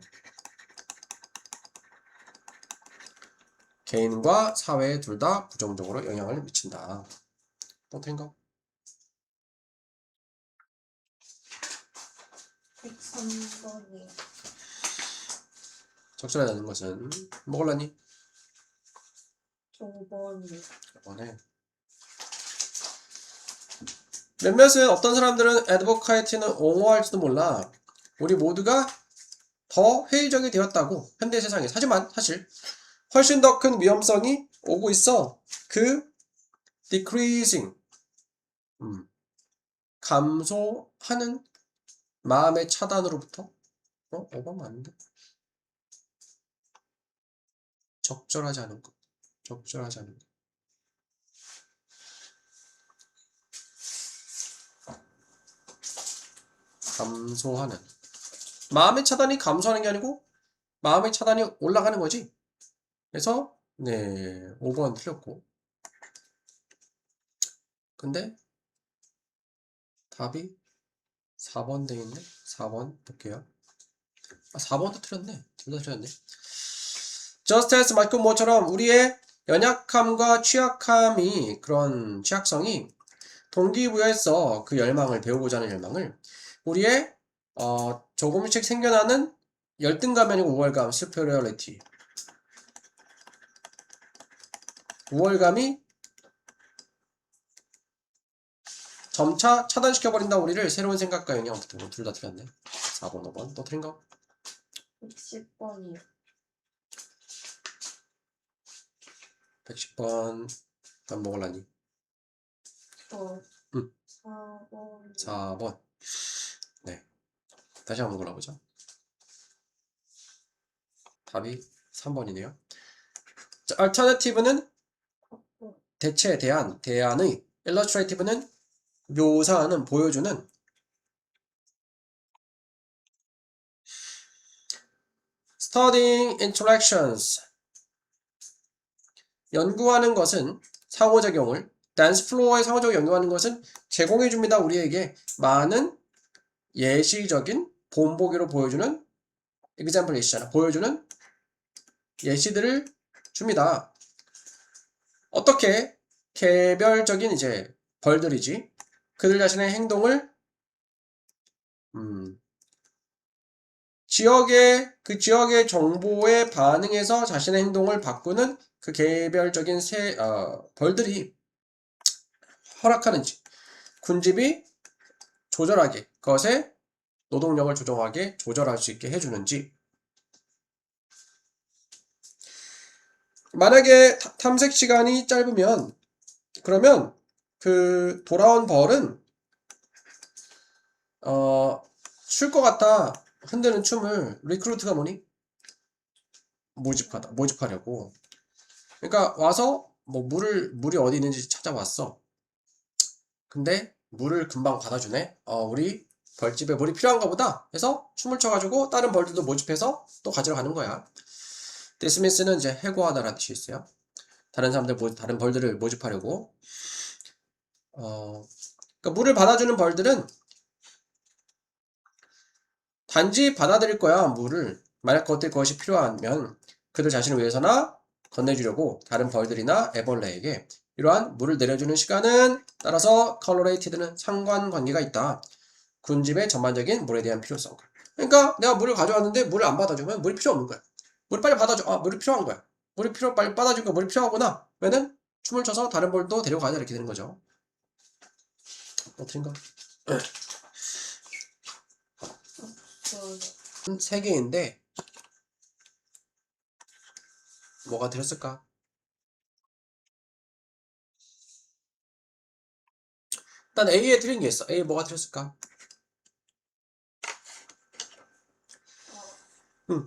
개인과 사회에 둘 다 부정적으로 영향을 미친다. 또 틀린 거? 103번이요. 적절하다는 것은 뭐 골랐니? 5번이요. 이번에 몇몇은 어떤 사람들은 advocate는 옹호할지도 몰라. 우리 모두가 더 회의적이 되었다고 현대 세상에 하지만 사실 훨씬 더 큰 위험성이 오고 있어. 그 decreasing 감소하는 마음의 차단으로부터 5번 맞는데? 적절하지 않은 것. 적절하지 않은 것. 감소하는. 마음의 차단이 감소하는 게 아니고 마음의 차단이 올라가는 거지. 그래서 네 5번 틀렸고. 근데 답이 4번 돼 있네. 4번 볼게요. 4번도 틀렸네. 둘 다 틀렸네. Just as 마이클 모어처럼 우리의 연약함과 취약함이 그런 취약성이 동기부여해서 그 열망을 배우고자 하는 열망을 우리의 조금씩 생겨나는 열등감이 아니고 우월감, superiority 우월감이 점차 차단시켜버린다 우리를 새로운 생각과 영향을 붙는 둘 다 틀렸네. 4번, 5번 또 틀린 거? 60번이요. 110번 안 먹을라니? 저 응. 4번. 4번 네 다시 한번 골라보자. 답이 3번이네요. 자, alternative는 대체, 대안의 illustrative는 묘사하는, 보여주는 studying interactions 연구하는 것은 상호작용을 댄스 플로어의 상호작용 연구하는 것은 제공해 줍니다. 우리에게 많은 예시적인 본보기로 보여주는 example 예시잖아. 보여주는 예시들을 줍니다. 어떻게 개별적인 이제 벌들이지 그들 자신의 행동을 그 지역의 정보에 반응해서 자신의 행동을 바꾸는 그 개별적인 벌들이 허락하는지 군집이 조절하게 그것에 노동력을 조정하게 조절할 수 있게 해주는지 만약에 탐색 시간이 짧으면 그러면 그 돌아온 벌은 쉴 것 같다 흔드는 춤을 리크루트가 뭐니? 모집하려고 그러니까 와서 뭐 물이 어디 있는지 찾아왔어. 근데 물을 금방 받아주네. 우리 벌집에 물이 필요한가 보다 해서 춤을 춰가지고 다른 벌들도 모집해서 또 가지러 가는 거야. dismiss는 이제 해고하다라는 뜻이 있어요. 다른 사람들, 다른 벌들을 모집하려고. 그러니까 물을 받아주는 벌들은 단지 받아들일 거야, 물을. 만약 그것이 필요하면 그들 자신을 위해서나 건네주려고 다른 벌들이나 애벌레에게 이러한 물을 내려주는 시간은 따라서 correlated는 상관관계가 있다. 군집의 전반적인 물에 대한 필요성과. 그러니까 내가 물을 가져왔는데 물을 안 받아주면 물이 필요 없는 거야. 물을 빨리 받아줘. 아, 물이 필요한 거야. 빨리 받아주니까 물이 필요하구나. 그러면은 춤을 춰서 다른 벌도 데려가자 이렇게 되는 거죠. 어떻게인가? 세 개인데 뭐가 들었을까? 일단 A에 틀린 게 있어. A 뭐가 들었을까? 응.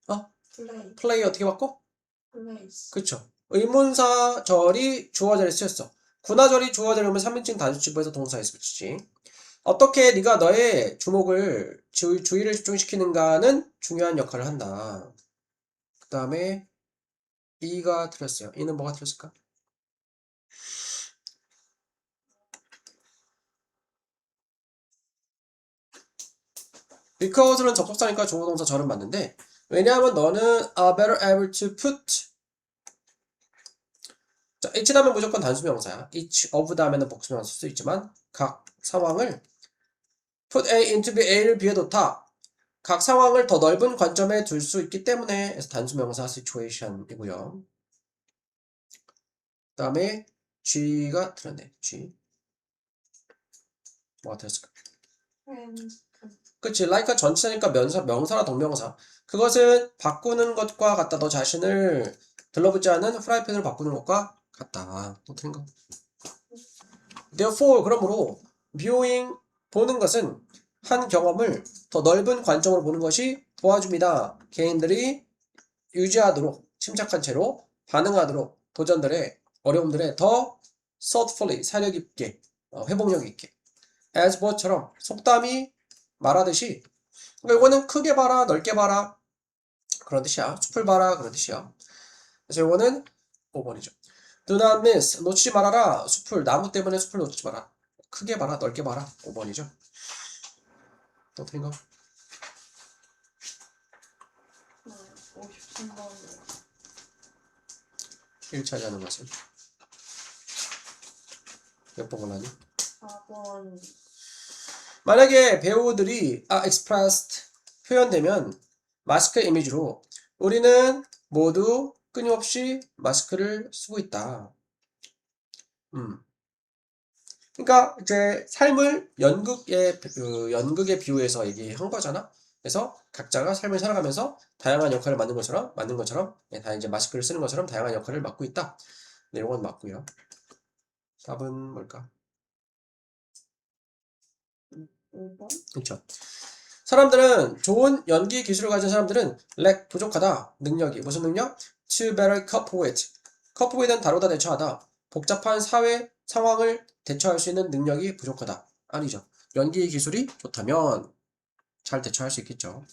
어? 플레이 어떻게 바꿔? 플레이스. 그쵸. 의문사절이 주어절에 쓰였어. 군화절이 주어절이 오면 3인칭 단수치부에서 동사에서 붙이지. 어떻게 네가 너의 주의를 집중시키는가는 중요한 역할을 한다. 그 다음에 E가 틀렸어요. E는 뭐가 틀렸을까? because는 접속사니까 주어동사 절은 맞는데 왜냐하면 너는 are better able to put 자, each 다음에 무조건 단수명사야. each of 다음에는 복수명사 쓸 수 있지만 각 상황을 put A into B, A를 B에 놓다. 각 상황을 더 넓은 관점에 둘 수 있기 때문에 그래서 단수명사 situation이고요. 그 다음에 G가 틀렸네. G 뭐가 틀렸을까? 그치, like 전치사니까 명사나 동명사. 그것은 바꾸는 것과 같다. 너 자신을 들러붙지 않은 프라이팬을 바꾸는 것과 같다. 또 틀린 거. Therefore, 그러므로 viewing 보는 것은 한 경험을 더 넓은 관점으로 보는 것이 도와줍니다. 개인들이 유지하도록 침착한 채로 반응하도록 도전들의 어려움들에 더 thoughtfully 사려 깊게 회복력 있게 as bo처럼 속담이 말하듯이 그러니까 이거는 크게 봐라 넓게 봐라 그런 뜻이야. 숲을 봐라 그런 뜻이야. 그래서 이거는 5번이죠. Do not miss 놓치지 말아라. 숲을 나무 때문에 숲을 놓치지 마라. 크게 봐라 넓게 봐라. 5번이죠. 또 틀린 거? 53번이요. 1차지 하는 것은 몇 번 골라니? 4번. 만약에 배우들이 expressed 표현되면 마스크 이미지로 우리는 모두 끊임없이 마스크를 쓰고 있다. 그러니까 이제 삶을 연극에 비유해서 얘기한 거잖아. 그래서 각자가 삶을 살아가면서 다양한 역할을 맡는 것처럼 다 이제 마스크를 쓰는 것처럼 다양한 역할을 맡고 있다. 네, 이건 맞고요. 답은 뭘까? 5번? 그렇죠. 사람들은 좋은 연기 기술을 가진 사람들은 lack 부족하다. 능력이 무슨 능력? To better cope with. cope with는 다루다 대처하다. 복잡한 사회 상황을 대처할 수 있는 능력이 부족하다. 아니죠. 연기 기술이 좋다면 잘 대처할 수 있겠죠.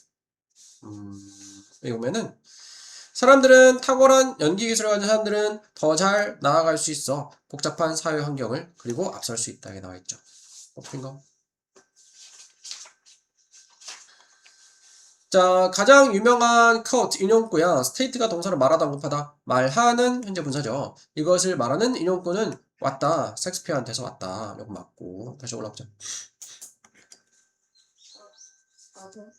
여기 보면은 사람들은 탁월한 연기 기술을 가진 사람들은 더 잘 나아갈 수 있어. 복잡한 사회 환경을 그리고 앞설 수 있다. 게 나와 있죠. 어떻게 거? 자, 가장 유명한 quote, 인용구야. state가 동사로 말하다, 언급하다. 말하는 현재 분사죠. 이것을 말하는 인용구는 왔다. 섹스피어한테서 왔다. 이거 맞고. 다시 올라보자. 4번?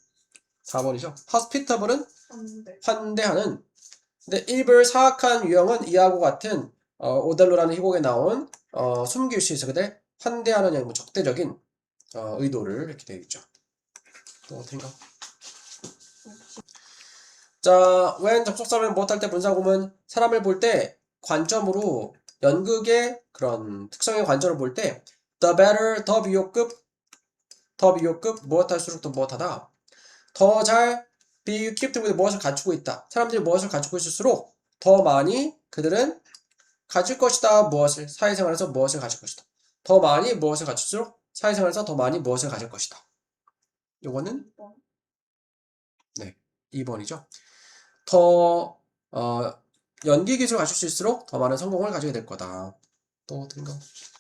4번이죠. hospitable은 환대. 환대하는. 근데 입을 사악한 유형은 이하고 같은 오델로라는 희곡에 나온 숨길 수 있어. 근데 환대하는 뭐 적대적인 의도를 이렇게 되어 있죠. 또 어떤가? 자, when 접속사를 무엇할 때 분사구문 사람을 볼 때 관점으로 연극의 그런 특성의 관점을 볼 때 the better 더 비교급 무엇할수록 더 무엇하다 더 잘 be equipped with 무엇을 갖추고 있다. 사람들이 무엇을 갖추고 있을수록 더 많이 그들은 가질 것이다. 무엇을 사회생활에서 무엇을 가질 것이다. 더 많이 무엇을 갖출수록 사회생활에서 더 많이 무엇을 가질 것이다. 요거는 2번. 네, 2번이죠. 더 연기 기술을 갖출 수 있을수록 더 많은 성공을 가지게 될 거다. 또 든 거.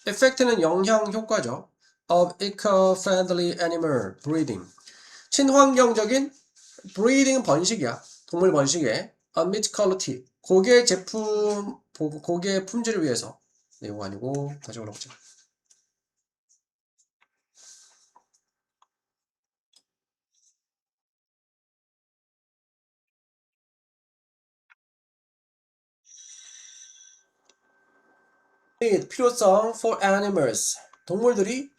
effect는 영향 효과죠. of eco-friendly animal breeding. 친환경적인 breeding 번식이야. 동물 번식에 meat quality. 고기의 제품, 고기의 품질을 위해서. 이거 아니고 다시 올라보자. need, 필요성 for animals. 동물들이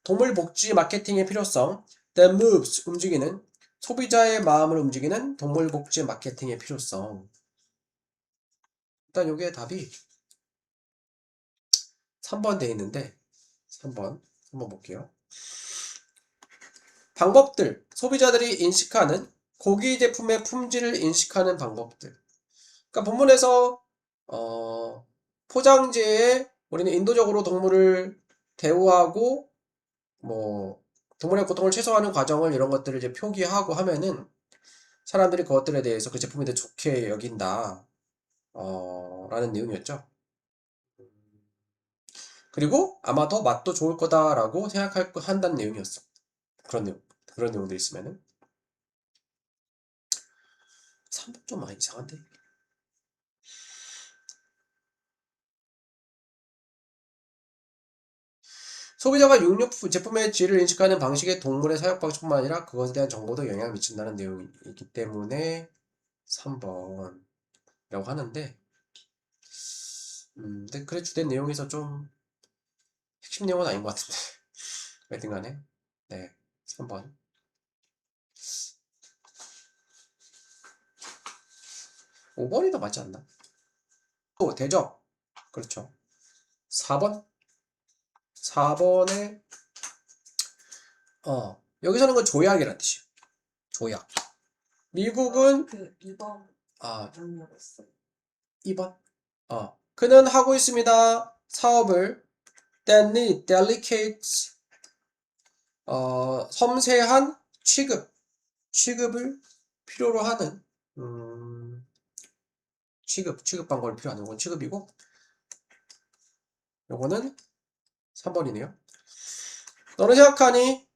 동물 복지 마케팅의 필요성. that moves, 움직이는 소비자의 마음을 움직이는 동물 복지 마케팅의 필요성. 일단 요게 답이 3번 돼 있는데 3번 한번 볼게요. 방법들, 소비자들이 인식하는 고기 제품의 품질을 인식하는 방법들. 그러니까 본문에서 포장재에 우리는 인도적으로 동물을 대우하고 뭐 동물의 고통을 최소화하는 과정을 이런 것들을 이제 표기하고 하면은 사람들이 그것들에 대해서 그 제품에 대해 좋게 여긴다. 라는 내용이었죠. 그리고 아마 더 맛도 좋을 거다라고 한다는 내용이었어. 그런 내용도 있으면은 3번 좀 많이 이상한데. 소비자가 육류 제품의 질을 인식하는 방식의 동물의 사육 방식뿐만 아니라 그것에 대한 정보도 영향을 미친다는 내용이기 때문에 3번이라고 하는데, 근데 그래 주된 내용에서 좀 핵심 내용은 아닌 것 같은데. 어쨌든 간에, 네, 3번. 5번이 더 맞지 않나? 또, 대접. 그렇죠. 4번? 4번에, 여기서는 건 조약이란 뜻이에요. 조약. 미국은, 그 2번 아, 아니었어요. 2번. 그는 하고 있습니다. 사업을 that need delicate 섬세한 취급을 필요로 하는 취급 방법을 필요하는 건 취급이고 요거는 3번이네요. 너는 생각하니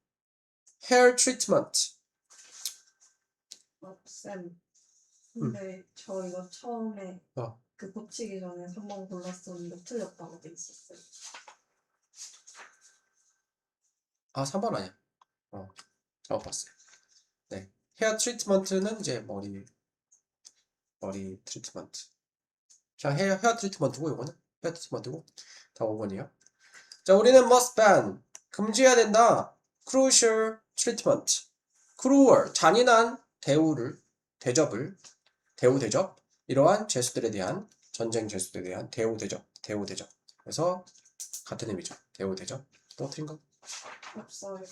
hair treatment 쌤. 근데 저 이거 처음에 어. 그 고치기 전에 3번 골랐었는데 틀렸다고 돼 있었어요. 3번 아니야. 잘못 봤어요. 네. 헤어 트리트먼트는 이제 머리 트리트먼트. 그냥 헤어 트리트먼트고 이거는 헤어 트리트먼트고 다 5번이에요. 자, 우리는 must ban 금지해야 된다. crucial treatment. cruel 잔인한 대접을 대접 이러한 죄수들에 대한 전쟁 죄수들에 대한 대우대접. 그래서 같은 의미죠. 대우대접. 또 틀린 거? 없어요.